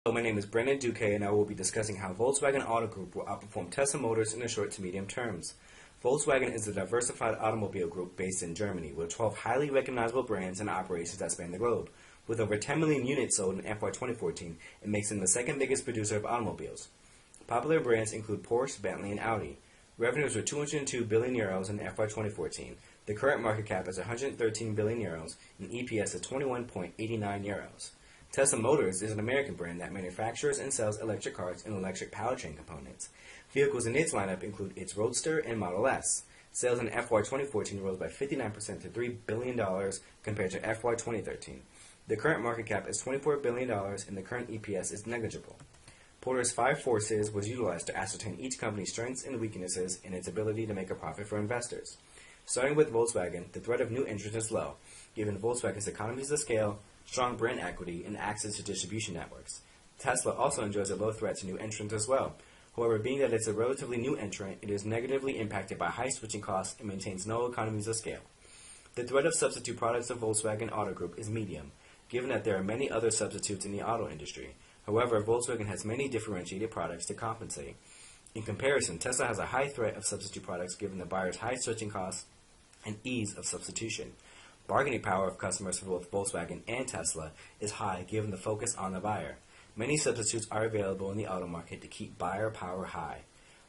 Hello, my name is Brendan Duque, and I will be discussing how Volkswagen Auto Group will outperform Tesla Motors in the short to medium terms. Volkswagen is a diversified automobile group based in Germany with 12 highly recognizable brands and operations that span the globe. With over 10 million units sold in FY 2014, it makes them the second biggest producer of automobiles. Popular brands include Porsche, Bentley, and Audi. Revenues were €202 billion in FY 2014. The current market cap is €113 billion and EPS is €21.89. Tesla Motors is an American brand that manufactures and sells electric cars and electric powertrain components. Vehicles in its lineup include its Roadster and Model S. Sales in FY 2014 rose by 59% to $3 billion compared to FY 2013. The current market cap is $24 billion and the current EPS is negligible. Porter's 5 forces was utilized to ascertain each company's strengths and weaknesses and its ability to make a profit for investors. Starting with Volkswagen, the threat of new entrants is low, given Volkswagen's economies of scale, strong brand equity, and access to distribution networks. Tesla also enjoys a low threat to new entrants as well. However, being that it's a relatively new entrant, it is negatively impacted by high switching costs and maintains no economies of scale. The threat of substitute products of Volkswagen Auto Group is medium, given that there are many other substitutes in the auto industry. However, Volkswagen has many differentiated products to compensate. In comparison, Tesla has a high threat of substitute products given the buyer's high switching costs and ease of substitution. Bargaining power of customers for both Volkswagen and Tesla is high given the focus on the buyer. Many substitutes are available in the auto market to keep buyer power high.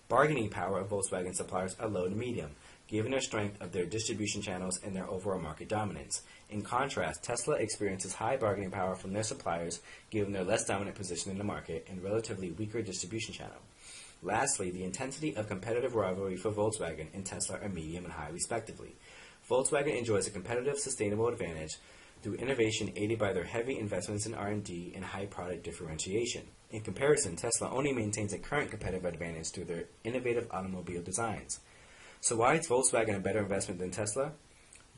Bargaining power of Volkswagen suppliers are low to medium, given their strength of their distribution channels and their overall market dominance. In contrast, Tesla experiences high bargaining power from their suppliers given their less dominant position in the market and relatively weaker distribution channel. Lastly, the intensity of competitive rivalry for Volkswagen and Tesla are medium and high respectively. Volkswagen enjoys a competitive, sustainable advantage through innovation aided by their heavy investments in R&D and high product differentiation. In comparison, Tesla only maintains a current competitive advantage through their innovative automobile designs. So why is Volkswagen a better investment than Tesla?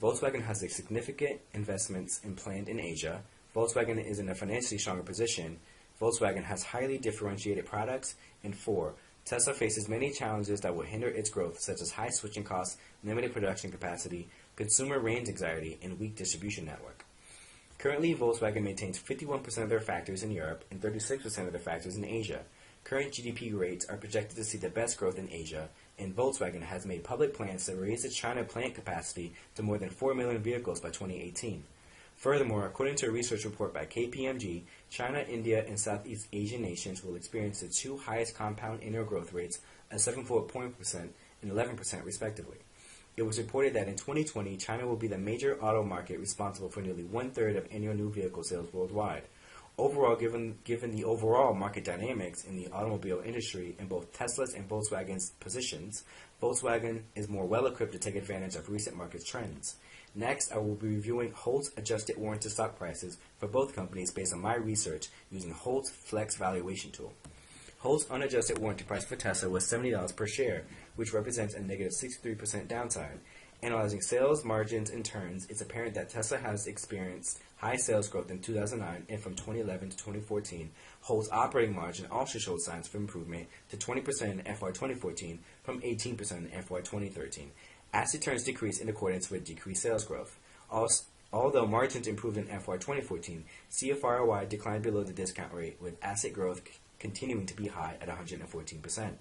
Volkswagen has significant investments planned in Asia. Volkswagen is in a financially stronger position. Volkswagen has highly differentiated products. And 4. Tesla faces many challenges that will hinder its growth, such as high switching costs, limited production capacity, consumer range anxiety, and weak distribution network. Currently, Volkswagen maintains 51% of their factories in Europe and 36% of their factories in Asia. Current GDP rates are projected to see the best growth in Asia, and Volkswagen has made public plans to raise its China plant capacity to more than 4 million vehicles by 2018. Furthermore, according to a research report by KPMG, China, India, and Southeast Asian nations will experience the 2 highest compound annual growth rates of 7.4% and 11% respectively. It was reported that in 2020, China will be the major auto market responsible for nearly 1/3 of annual new vehicle sales worldwide. Overall, given the overall market dynamics in the automobile industry in both Tesla's and Volkswagen's positions, Volkswagen is more well-equipped to take advantage of recent market trends. Next, I will be reviewing HOLT's adjusted warranted stock prices for both companies based on my research using HOLT's Flex valuation tool. HOLT's unadjusted warranty price for Tesla was $70 per share, which represents a negative 63% downside. Analyzing sales, margins, and turns, it's apparent that Tesla has experienced high sales growth in 2009 and from 2011 to 2014. HOLT's operating margin also showed signs of improvement to 20% in FY 2014 from 18% in FY 2013. Asset turns decreased in accordance with decreased sales growth. Although margins improved in FY 2014, CFROI declined below the discount rate, with asset growth continuing to be high at 114%.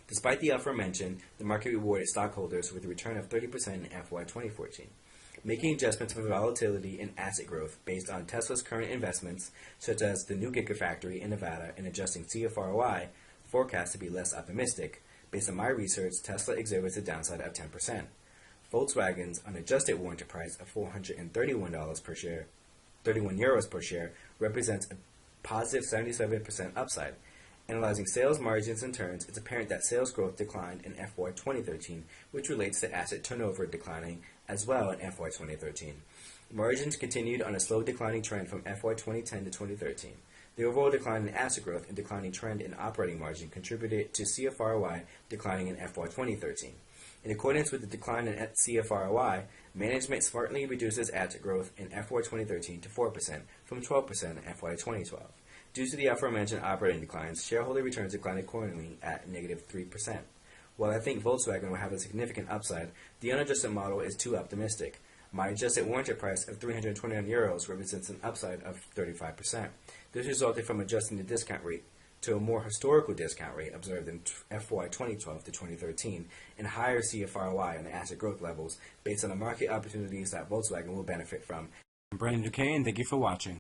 Despite the aforementioned, the market rewarded stockholders with a return of 30% in FY 2014. Making adjustments for volatility and asset growth based on Tesla's current investments, such as the new Gigafactory in Nevada, and adjusting CFROI forecast to be less optimistic, based on my research, Tesla exhibits a downside of 10%. Volkswagen's unadjusted warranty price of $431 per share, 31 euros per share, represents a positive 77% upside. Analyzing sales, margins, and turns, it's apparent that sales growth declined in FY 2013, which relates to asset turnover declining as well in FY 2013. Margins continued on a slow declining trend from FY 2010 to 2013. The overall decline in asset growth and declining trend in operating margin contributed to CFROI declining in FY 2013. In accordance with the decline in CFROI, management smartly reduces asset growth in FY 2013 to 4% from 12% in FY 2012. Due to the aforementioned operating declines, shareholder returns declined accordingly at negative 3%. While I think Volkswagen will have a significant upside, the unadjusted model is too optimistic. My adjusted warranted price of €329 represents an upside of 35%. This resulted from adjusting the discount rate to a more historical discount rate observed in FY 2012 to 2013 and higher CFROI and asset growth levels based on the market opportunities that Volkswagen will benefit from. I'm Brandon Duque, and thank you for watching.